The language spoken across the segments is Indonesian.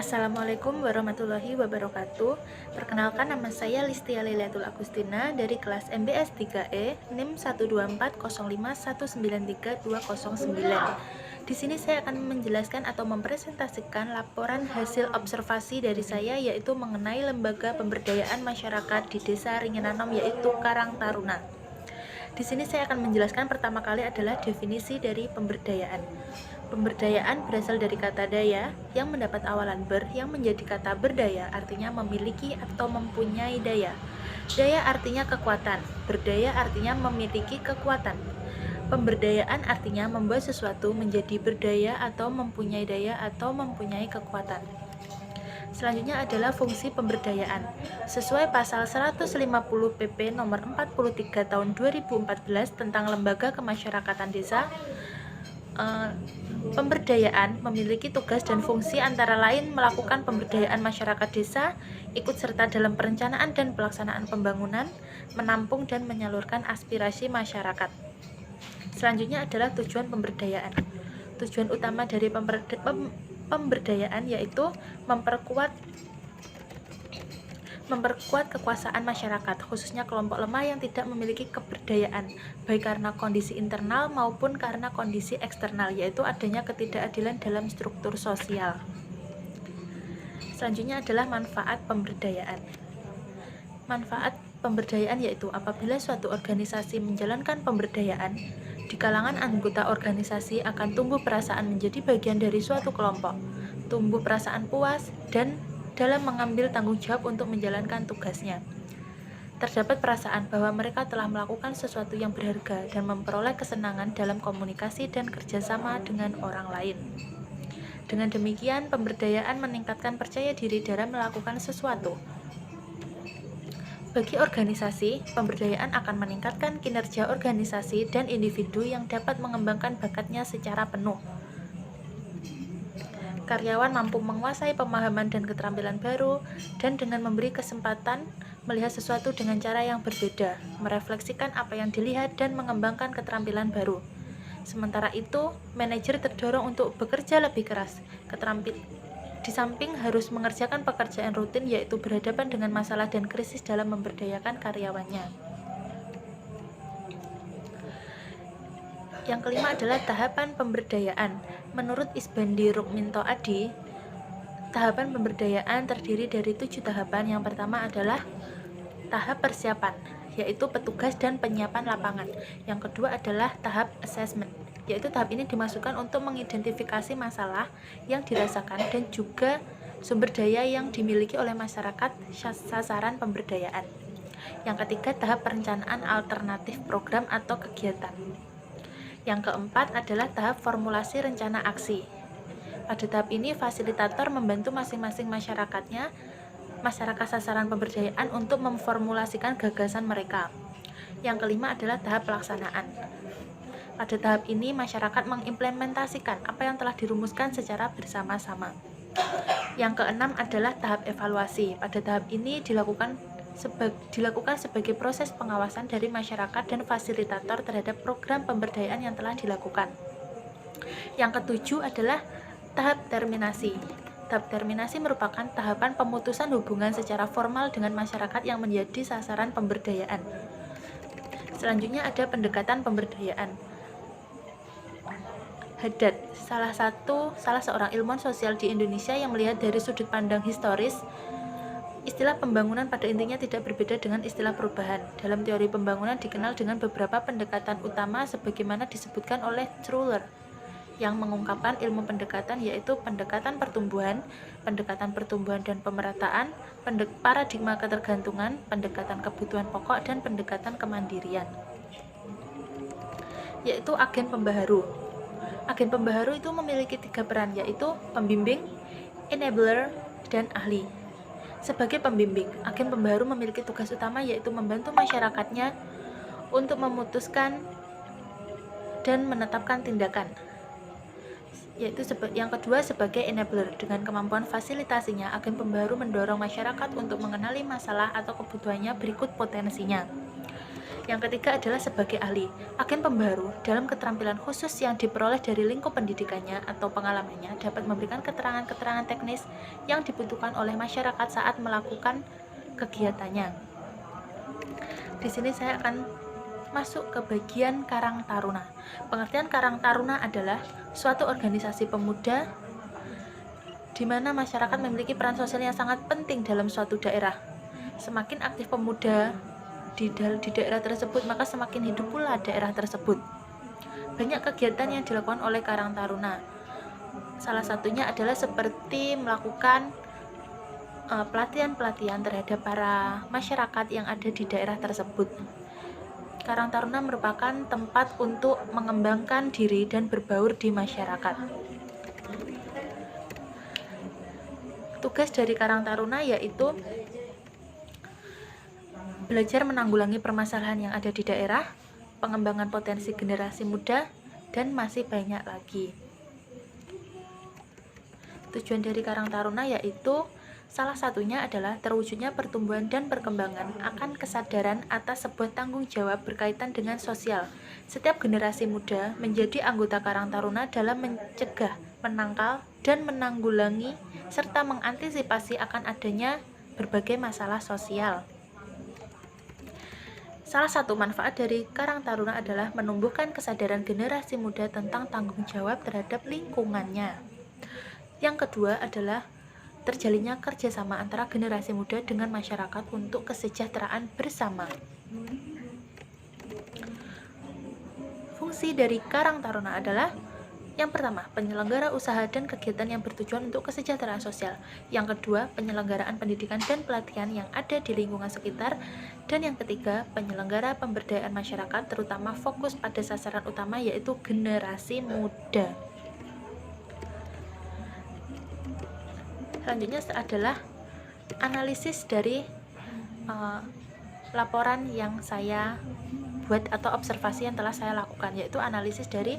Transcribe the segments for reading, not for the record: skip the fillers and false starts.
Assalamualaikum warahmatullahi wabarakatuh. Perkenalkan, nama saya Listia Liliatul Agustina dari kelas MBS 3E NIM 12405193209. Di sini saya akan menjelaskan atau mempresentasikan laporan hasil observasi dari saya, yaitu mengenai lembaga pemberdayaan masyarakat di Desa Ringinanom, yaitu Karang Taruna. Di sini saya akan menjelaskan pertama kali adalah definisi dari pemberdayaan. Pemberdayaan berasal dari kata daya yang mendapat awalan ber yang menjadi kata berdaya, artinya memiliki atau mempunyai daya. Daya artinya kekuatan, berdaya artinya memiliki kekuatan. Pemberdayaan artinya membuat sesuatu menjadi berdaya atau mempunyai daya atau mempunyai kekuatan. Selanjutnya adalah fungsi pemberdayaan. Sesuai pasal 150 PP nomor 43 tahun 2014 tentang lembaga kemasyarakatan desa, pemberdayaan memiliki tugas dan fungsi antara lain melakukan pemberdayaan masyarakat desa, ikut serta dalam perencanaan dan pelaksanaan pembangunan, menampung dan menyalurkan aspirasi masyarakat. Selanjutnya adalah tujuan pemberdayaan. Tujuan utama dari pemberdayaan yaitu memperkuat kekuasaan masyarakat, khususnya kelompok lemah yang tidak memiliki keberdayaan, baik karena kondisi internal maupun karena kondisi eksternal, yaitu adanya ketidakadilan dalam struktur sosial. Selanjutnya adalah manfaat pemberdayaan. Manfaat pemberdayaan yaitu apabila suatu organisasi menjalankan pemberdayaan, di kalangan anggota organisasi akan tumbuh perasaan menjadi bagian dari suatu kelompok, tumbuh perasaan puas dan dalam mengambil tanggung jawab untuk menjalankan tugasnya. Terdapat perasaan bahwa mereka telah melakukan sesuatu yang berharga dan memperoleh kesenangan dalam komunikasi dan kerjasama dengan orang lain. Dengan demikian, pemberdayaan meningkatkan percaya diri dalam melakukan sesuatu. Bagi organisasi, pemberdayaan akan meningkatkan kinerja organisasi dan individu yang dapat mengembangkan bakatnya secara penuh. Karyawan mampu menguasai pemahaman dan keterampilan baru, dan dengan memberi kesempatan melihat sesuatu dengan cara yang berbeda, merefleksikan apa yang dilihat dan mengembangkan keterampilan baru. Sementara itu, manajer terdorong untuk bekerja lebih keras. Di samping harus mengerjakan pekerjaan rutin, yaitu berhadapan dengan masalah dan krisis dalam memberdayakan karyawannya. Yang kelima adalah tahapan pemberdayaan. Menurut Isbandi Rukminto Adi, tahapan pemberdayaan terdiri dari 7 tahapan. Yang pertama adalah tahap persiapan, yaitu petugas dan penyiapan lapangan. Yang kedua adalah tahap assessment, yaitu tahap ini dimasukkan untuk mengidentifikasi masalah yang dirasakan dan juga sumber daya yang dimiliki oleh masyarakat sasaran pemberdayaan. Yang ketiga, tahap perencanaan alternatif program atau kegiatan. Yang keempat adalah tahap formulasi rencana aksi. Pada tahap ini, fasilitator membantu masing-masing masyarakat sasaran pemberdayaan untuk memformulasikan gagasan mereka. Yang kelima adalah tahap pelaksanaan. Pada tahap ini, masyarakat mengimplementasikan apa yang telah dirumuskan secara bersama-sama. Yang keenam adalah tahap evaluasi. Pada tahap ini dilakukan sebagai proses pengawasan dari masyarakat dan fasilitator terhadap program pemberdayaan yang telah dilakukan. Yang ketujuh adalah tahap terminasi. Tahap terminasi merupakan tahapan pemutusan hubungan secara formal dengan masyarakat yang menjadi sasaran pemberdayaan. Selanjutnya ada pendekatan pemberdayaan. Haddad, salah seorang ilmuwan sosial di Indonesia yang melihat dari sudut pandang historis, istilah pembangunan pada intinya tidak berbeda dengan istilah perubahan. Dalam teori pembangunan dikenal dengan beberapa pendekatan utama sebagaimana disebutkan oleh Truller, yang mengungkapkan ilmu pendekatan, yaitu pendekatan pertumbuhan dan pemerataan, paradigma ketergantungan, pendekatan kebutuhan pokok, dan pendekatan kemandirian. Yaitu agen pembaharu. Agen pembaharu itu memiliki 3 peran, yaitu pembimbing, enabler, dan ahli. Sebagai pembimbing, agen pembaharu memiliki tugas utama, yaitu membantu masyarakatnya untuk memutuskan dan menetapkan tindakan. Yaitu yang kedua sebagai enabler. Dengan kemampuan fasilitasinya, agen pembaharu mendorong masyarakat untuk mengenali masalah atau kebutuhannya berikut potensinya. Yang ketiga adalah sebagai ahli. Agen pembaru dalam keterampilan khusus yang diperoleh dari lingkup pendidikannya atau pengalamannya dapat memberikan keterangan-keterangan teknis yang dibutuhkan oleh masyarakat saat melakukan kegiatannya. Di sini saya akan masuk ke bagian Karang Taruna. Pengertian Karang Taruna adalah suatu organisasi pemuda di mana masyarakat memiliki peran sosial yang sangat penting dalam suatu daerah. Semakin aktif pemuda di daerah tersebut, maka semakin hidup pula daerah tersebut. Banyak kegiatan yang dilakukan oleh Karang Taruna. Salah satunya adalah seperti melakukan pelatihan-pelatihan terhadap para masyarakat yang ada di daerah tersebut. Karang Taruna merupakan tempat untuk mengembangkan diri dan berbaur di masyarakat. Tugas dari Karang Taruna yaitu belajar menanggulangi permasalahan yang ada di daerah, pengembangan potensi generasi muda, dan masih banyak lagi. Tujuan dari Karang Taruna yaitu salah satunya adalah terwujudnya pertumbuhan dan perkembangan akan kesadaran atas sebuah tanggung jawab berkaitan dengan sosial. Setiap generasi muda menjadi anggota Karang Taruna dalam mencegah, menangkal, dan menanggulangi serta mengantisipasi akan adanya berbagai masalah sosial. Salah satu manfaat dari Karang Taruna adalah menumbuhkan kesadaran generasi muda tentang tanggung jawab terhadap lingkungannya. Yang kedua adalah terjalinnya kerjasama antara generasi muda dengan masyarakat untuk kesejahteraan bersama. Fungsi dari Karang Taruna adalah yang pertama, penyelenggara usaha dan kegiatan yang bertujuan untuk kesejahteraan sosial. Yang kedua, penyelenggaraan pendidikan dan pelatihan yang ada di lingkungan sekitar. Dan yang ketiga, penyelenggara pemberdayaan masyarakat terutama fokus pada sasaran utama yaitu generasi muda. Selanjutnya adalah analisis dari laporan yang saya buat atau observasi yang telah saya lakukan, yaitu analisis dari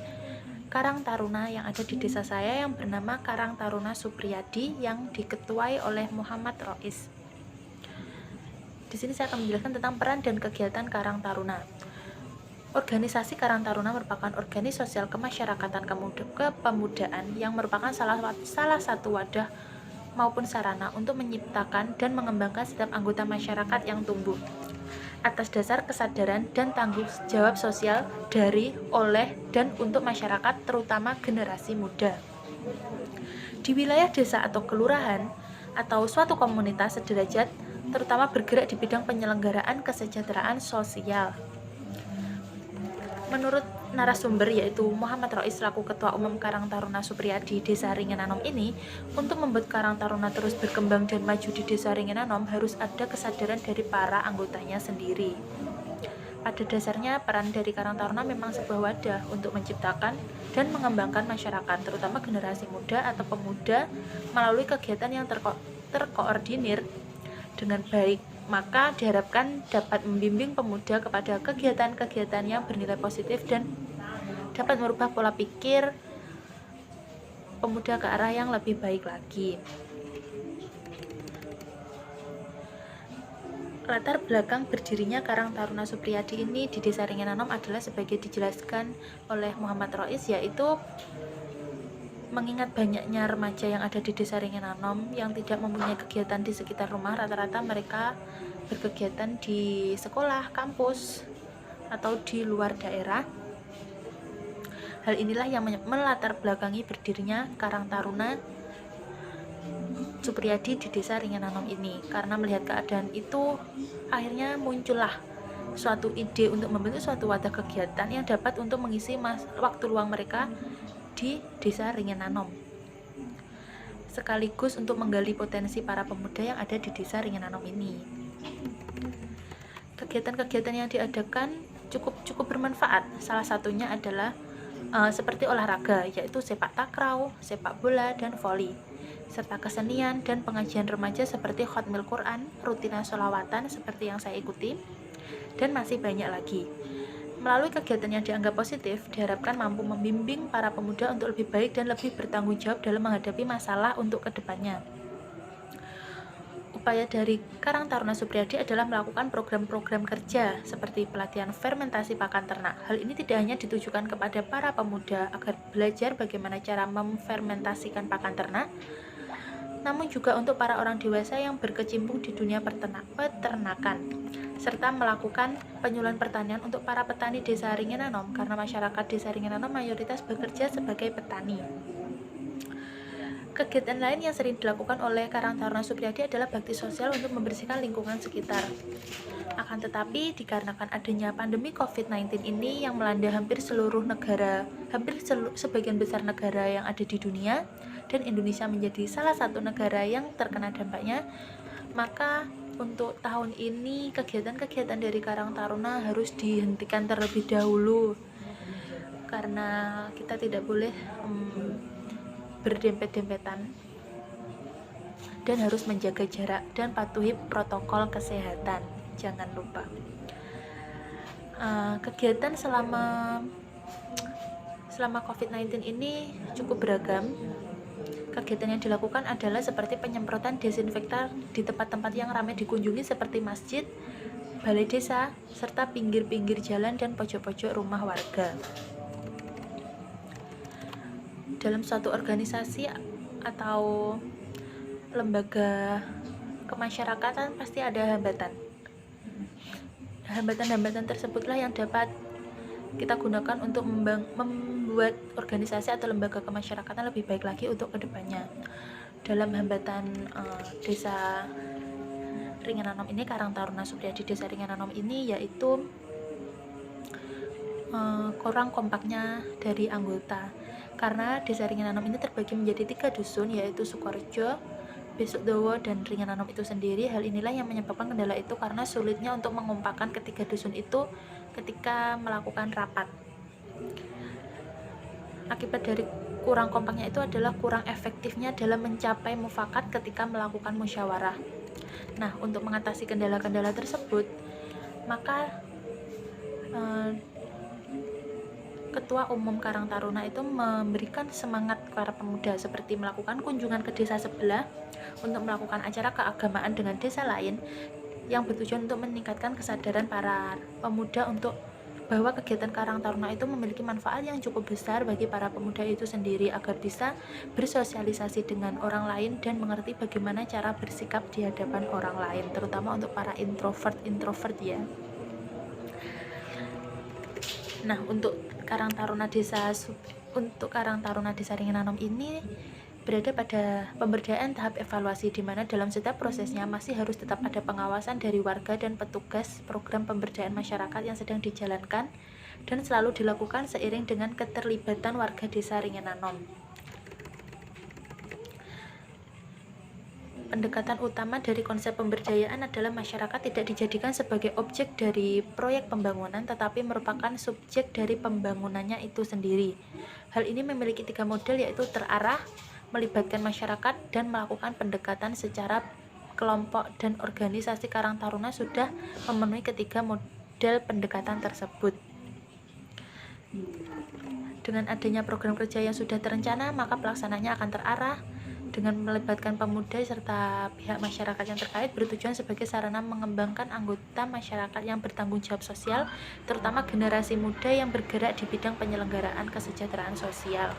Karang Taruna yang ada di desa saya yang bernama Karang Taruna Supriyadi yang diketuai oleh Muhammad Rois. Di sini saya akan menjelaskan tentang peran dan kegiatan Karang Taruna. Organisasi Karang Taruna merupakan organisasi sosial kemasyarakatan kepemudaan yang merupakan salah satu wadah maupun sarana untuk menciptakan dan mengembangkan setiap anggota masyarakat yang tumbuh atas dasar kesadaran dan tanggung jawab sosial dari, oleh, dan untuk masyarakat terutama generasi muda. Di wilayah desa atau kelurahan atau suatu komunitas sederajat terutama bergerak di bidang penyelenggaraan kesejahteraan sosial. Menurut narasumber yaitu Muhammad Rois selaku Ketua Umum Karang Taruna Supriyadi Desa Ringenanom ini, untuk membuat Karang Taruna terus berkembang dan maju di Desa Ringenanom harus ada kesadaran dari para anggotanya sendiri. Pada dasarnya peran dari Karang Taruna memang sebuah wadah untuk menciptakan dan mengembangkan masyarakat terutama generasi muda atau pemuda melalui kegiatan yang terkoordinir dengan baik. Maka diharapkan dapat membimbing pemuda kepada kegiatan-kegiatan yang bernilai positif dan dapat merubah pola pikir pemuda ke arah yang lebih baik lagi. Latar belakang berdirinya Karang Taruna Supriyadi ini di Desa Ringenanom adalah sebagai dijelaskan oleh Muhammad Rois, yaitu mengingat banyaknya remaja yang ada di Desa Ringenanom yang tidak mempunyai kegiatan di sekitar rumah, rata-rata mereka berkegiatan di sekolah, kampus, atau di luar daerah. Hal inilah yang melatar belakangi berdirinya Karang Taruna Supriyadi di Desa Ringenanom ini. Karena melihat keadaan itu, akhirnya muncullah suatu ide untuk membentuk suatu wadah kegiatan yang dapat untuk mengisi waktu luang mereka di Desa Ringenanom, sekaligus untuk menggali potensi para pemuda yang ada di Desa Ringenanom ini. Kegiatan-kegiatan yang diadakan cukup bermanfaat. Salah satunya adalah seperti olahraga, yaitu sepak takraw, sepak bola, dan voli, serta kesenian dan pengajian remaja seperti khatmil Quran, rutinan sholawatan seperti yang saya ikuti, dan masih banyak lagi. Melalui kegiatan yang dianggap positif, diharapkan mampu membimbing para pemuda untuk lebih baik dan lebih bertanggung jawab dalam menghadapi masalah untuk kedepannya. Upaya dari Karang Taruna Suprijadi adalah melakukan program-program kerja seperti pelatihan fermentasi pakan ternak. Hal ini tidak hanya ditujukan kepada para pemuda agar belajar bagaimana cara memfermentasikan pakan ternak, namun juga untuk para orang dewasa yang berkecimpung di dunia peternakan, serta melakukan penyuluhan pertanian untuk para petani desa Ringinanom, karena masyarakat desa Ringinanom mayoritas bekerja sebagai petani. Kegiatan lain yang sering dilakukan oleh Karang Taruna Suprijadi adalah bakti sosial untuk membersihkan lingkungan sekitar. Akan tetapi, dikarenakan adanya pandemi COVID-19 ini yang melanda hampir seluruh negara, sebagian besar negara yang ada di dunia, dan Indonesia menjadi salah satu negara yang terkena dampaknya, maka untuk tahun ini kegiatan-kegiatan dari Karang Taruna harus dihentikan terlebih dahulu, karena kita tidak boleh berdempet-dempetan dan harus menjaga jarak dan patuhi protokol kesehatan. Jangan lupa. Kegiatan selama COVID-19 ini cukup beragam. Kegiatan yang dilakukan adalah seperti penyemprotan desinfektan di tempat-tempat yang ramai dikunjungi seperti masjid, balai desa, serta pinggir-pinggir jalan dan pojok-pojok rumah warga. Dalam suatu organisasi atau lembaga kemasyarakatan pasti ada hambatan. Hambatan-hambatan tersebutlah yang dapat kita gunakan untuk membuat organisasi atau lembaga kemasyarakatan lebih baik lagi untuk kedepannya. Dalam hambatan desa Ringinanom ini, Karang Taruna Suprijadi desa Ringinanom ini, yaitu kurang kompaknya dari anggota, karena desa Ringinanom ini terbagi menjadi 3 dusun, yaitu Sukorejo, Besukdowo, dan Ringinanom itu sendiri. Hal inilah yang menyebabkan kendala itu karena sulitnya untuk mengompakkan ketiga dusun itu ketika melakukan rapat. Akibat dari kurang kompaknya itu adalah kurang efektifnya dalam mencapai mufakat ketika melakukan musyawarah. Nah, untuk mengatasi kendala-kendala tersebut, maka Ketua Umum Karang Taruna itu memberikan semangat para pemuda seperti melakukan kunjungan ke desa sebelah untuk melakukan acara keagamaan dengan desa lain yang bertujuan untuk meningkatkan kesadaran para pemuda untuk bahwa kegiatan Karang Taruna itu memiliki manfaat yang cukup besar bagi para pemuda itu sendiri agar bisa bersosialisasi dengan orang lain dan mengerti bagaimana cara bersikap di hadapan orang lain, terutama untuk para introvert ya. Nah, untuk Karang Taruna Desa Ringinanom ini berada pada pemberdayaan tahap evaluasi, di mana dalam setiap prosesnya masih harus tetap ada pengawasan dari warga dan petugas program pemberdayaan masyarakat yang sedang dijalankan dan selalu dilakukan seiring dengan keterlibatan warga desa Ringinanom. Pendekatan utama dari konsep pemberdayaan adalah masyarakat tidak dijadikan sebagai objek dari proyek pembangunan, tetapi merupakan subjek dari pembangunannya itu sendiri. Hal ini memiliki 3 model, yaitu terarah, melibatkan masyarakat, dan melakukan pendekatan secara kelompok, dan organisasi Karang Taruna sudah memenuhi ketiga model pendekatan tersebut. Dengan adanya program kerja yang sudah terencana, maka pelaksanaannya akan terarah dengan melibatkan pemuda serta pihak masyarakat yang terkait, bertujuan sebagai sarana mengembangkan anggota masyarakat yang bertanggung jawab sosial, terutama generasi muda yang bergerak di bidang penyelenggaraan kesejahteraan sosial.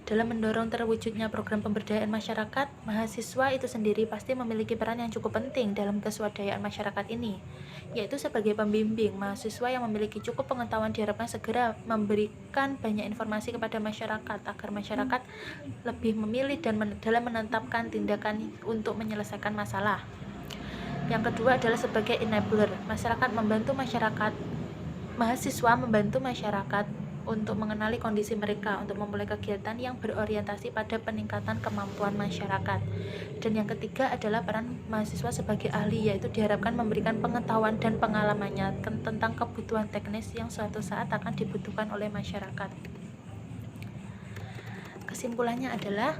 Dalam mendorong terwujudnya program pemberdayaan masyarakat, mahasiswa itu sendiri pasti memiliki peran yang cukup penting dalam keswadayaan masyarakat ini, yaitu sebagai pembimbing. Mahasiswa yang memiliki cukup pengetahuan diharapkan segera memberikan banyak informasi kepada masyarakat agar masyarakat lebih memilih dan dalam menetapkan tindakan untuk menyelesaikan masalah. Yang kedua adalah sebagai enabler. Mahasiswa membantu masyarakat untuk mengenali kondisi mereka, untuk memulai kegiatan yang berorientasi pada peningkatan kemampuan masyarakat. Dan yang ketiga adalah peran mahasiswa sebagai ahli, yaitu diharapkan memberikan pengetahuan dan pengalamannya tentang kebutuhan teknis yang suatu saat akan dibutuhkan oleh masyarakat. Kesimpulannya adalah,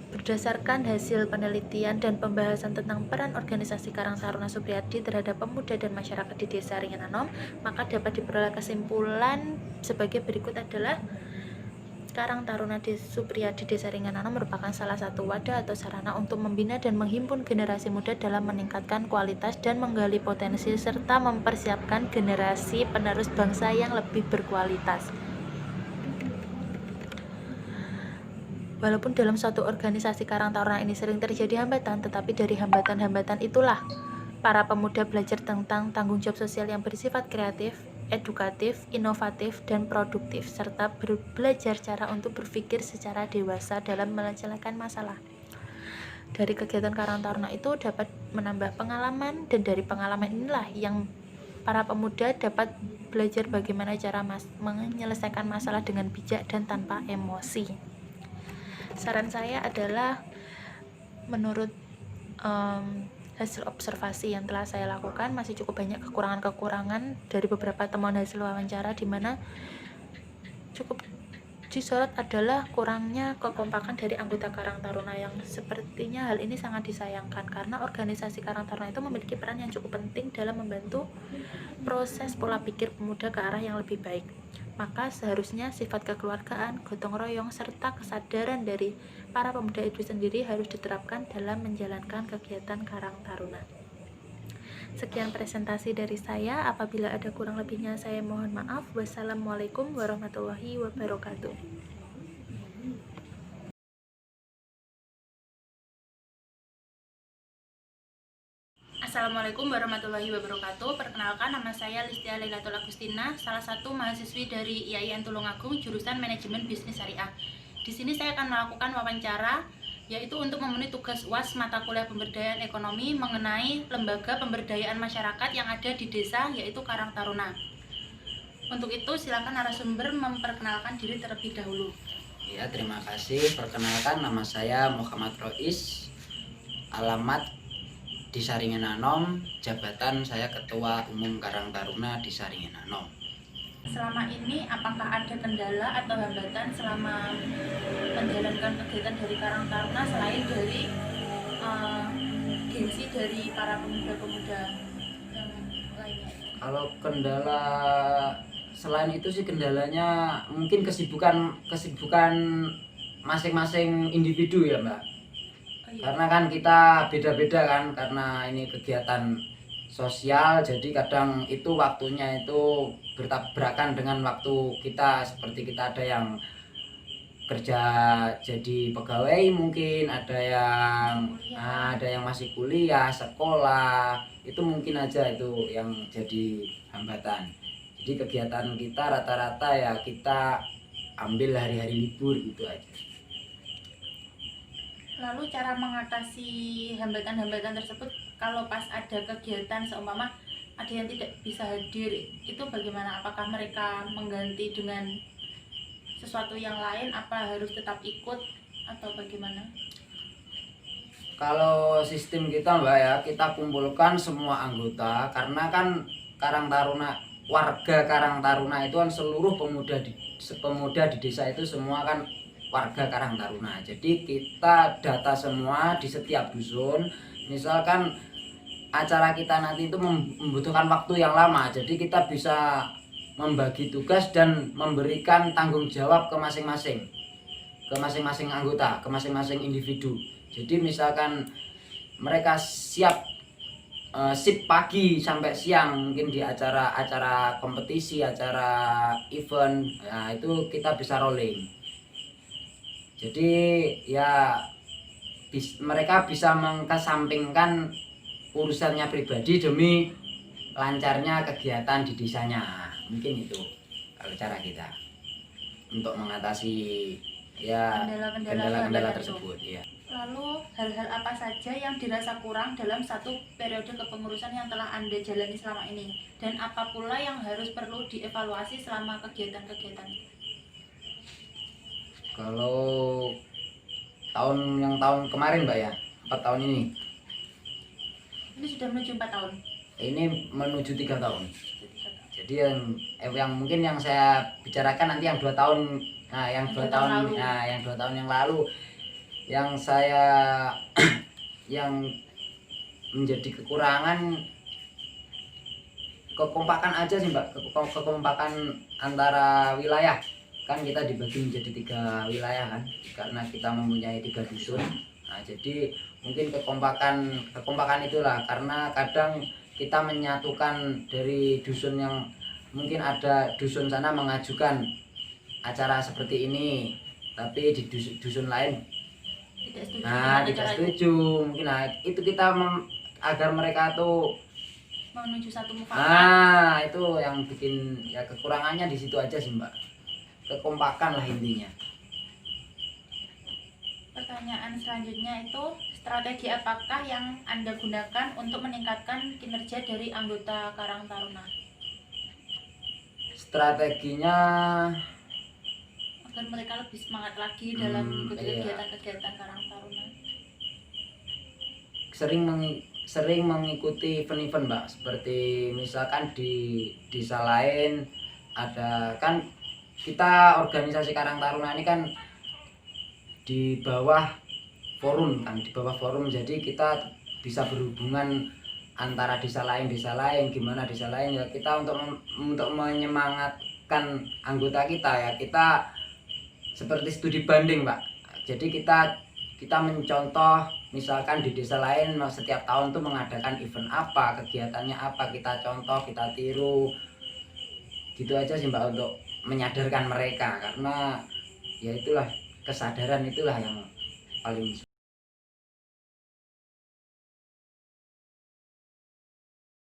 berdasarkan hasil penelitian dan pembahasan tentang peran organisasi Karang Taruna Suprijadi terhadap pemuda dan masyarakat di desa Ringinanom, maka dapat diperoleh kesimpulan sebagai berikut adalah Karang Taruna Supriyadi Desa Ringanano merupakan salah satu wadah atau sarana untuk membina dan menghimpun generasi muda dalam meningkatkan kualitas dan menggali potensi serta mempersiapkan generasi penerus bangsa yang lebih berkualitas. Walaupun dalam suatu organisasi Karang Taruna ini sering terjadi hambatan, tetapi dari hambatan-hambatan itulah para pemuda belajar tentang tanggung jawab sosial yang bersifat kreatif, edukatif, inovatif, dan produktif, serta belajar cara untuk berpikir secara dewasa dalam menyelesaikan masalah. Dari kegiatan Karang Taruna itu dapat menambah pengalaman, dan dari pengalaman inilah yang para pemuda dapat belajar bagaimana cara menyelesaikan masalah dengan bijak dan tanpa emosi. Saran saya adalah menurut hasil observasi yang telah saya lakukan, masih cukup banyak kekurangan-kekurangan dari beberapa temuan hasil wawancara, di mana cukup disorot adalah kurangnya kekompakan dari anggota Karang Taruna, yang sepertinya hal ini sangat disayangkan karena organisasi Karang Taruna itu memiliki peran yang cukup penting dalam membantu proses pola pikir pemuda ke arah yang lebih baik. Maka seharusnya sifat kekeluargaan, gotong royong, serta kesadaran dari para pemuda itu sendiri harus diterapkan dalam menjalankan kegiatan Karang Taruna. Sekian presentasi dari saya. Apabila ada kurang lebihnya saya mohon maaf. Wassalamualaikum warahmatullahi wabarakatuh. Assalamualaikum warahmatullahi wabarakatuh. Perkenalkan, nama saya Listia Lailatul Agustina, salah satu mahasiswi dari IAIN Tulungagung jurusan Manajemen Bisnis Syariah. Di sini saya akan melakukan wawancara, yaitu untuk memenuhi tugas UAS mata kuliah pemberdayaan ekonomi mengenai lembaga pemberdayaan masyarakat yang ada di desa, yaitu Karang Taruna. Untuk itu silakan narasumber memperkenalkan diri terlebih dahulu. Ya, terima kasih. Perkenalkan, nama saya Muhammad Rois, alamat di Saringan Anom, jabatan saya Ketua Umum Karang Taruna di Saringan Anom. Selama ini apakah ada kendala atau hambatan selama menjalankan kegiatan dari Karang Taruna selain dari gengsi dari para pemuda-pemuda yang lainnya? Kalau kendala selain itu sih, kendalanya mungkin kesibukan masing-masing individu ya, Mbak. Karena kan kita beda-beda kan, karena ini kegiatan sosial, jadi kadang itu waktunya itu bertabrakan dengan waktu kita. Seperti kita ada yang kerja jadi pegawai, mungkin ada yang masih kuliah, sekolah, itu mungkin aja itu yang jadi hambatan. Jadi kegiatan kita rata-rata ya kita ambil hari-hari libur gitu aja. Lalu cara mengatasi hambatan-hambatan tersebut kalau pas ada kegiatan seumpama ada yang tidak bisa hadir, itu bagaimana? Apakah mereka mengganti dengan sesuatu yang lain, apa harus tetap ikut atau bagaimana? Kalau sistem kita, Mbak, ya kita kumpulkan semua anggota, karena kan warga Karang Taruna itu kan seluruh pemuda di desa itu semua kan warga Karang Taruna. Jadi kita data semua di setiap dusun. Misalkan acara kita nanti itu membutuhkan waktu yang lama, jadi kita bisa membagi tugas dan memberikan tanggung jawab ke masing-masing anggota, ke masing-masing individu. Jadi misalkan mereka siap shift pagi sampai siang, mungkin di acara kompetisi, acara event, nah itu kita bisa rolling. Jadi ya mereka bisa mengesampingkan urusannya pribadi demi lancarnya kegiatan di desanya. Mungkin itu kalau cara kita untuk mengatasi ya kendala-kendala tersebut ya. Lalu hal-hal apa saja yang dirasa kurang dalam satu periode kepengurusan yang telah Anda jalani selama ini, dan apa pula yang harus perlu dievaluasi selama kegiatan-kegiatan? Kalau tahun kemarin, Mbak, ya 4 tahun ini. Ini sudah menuju 4 tahun. Ini menuju 3 tahun. Jadi yang mungkin yang saya bicarakan nanti yang 2 tahun, yang 2 tahun yang lalu yang saya yang menjadi kekurangan kekompakan aja sih, Mbak, kekompakan antara wilayah kan kita dibagi menjadi 3 wilayah kan, karena kita mempunyai 3 dusun. Nah, jadi mungkin kekompakan itulah, karena kadang kita menyatukan dari dusun yang mungkin ada dusun sana mengajukan acara seperti ini, tapi di dusun lain Tidak setuju nah dengan tidak acara itu, setuju. Mungkin nah, itu kita agar mereka tuh menuju satu mufakat. itu yang bikin ya kekurangannya di situ aja sih Mbak. Kekompakan lah intinya. Pertanyaan selanjutnya itu, strategi apakah yang Anda gunakan untuk meningkatkan kinerja dari anggota Karang Taruna Strateginya agar mereka lebih semangat lagi dalam mengikuti iya. kegiatan-kegiatan Karang Taruna? sering mengikuti event-event Mbak, seperti misalkan di desa lain ada kan, kita organisasi Karang Taruna ini kan di bawah forum kan, di bawah forum, jadi kita bisa berhubungan antara desa lain gimana desa lain ya, kita untuk menyemangatkan anggota kita ya, kita seperti studi banding Pak. Jadi kita mencontoh, misalkan di desa lain setiap tahun tuh mengadakan event apa, kegiatannya apa, kita contoh, kita tiru gitu aja sih Mbak, untuk menyadarkan mereka, karena ya itulah kesadaran itulah yang paling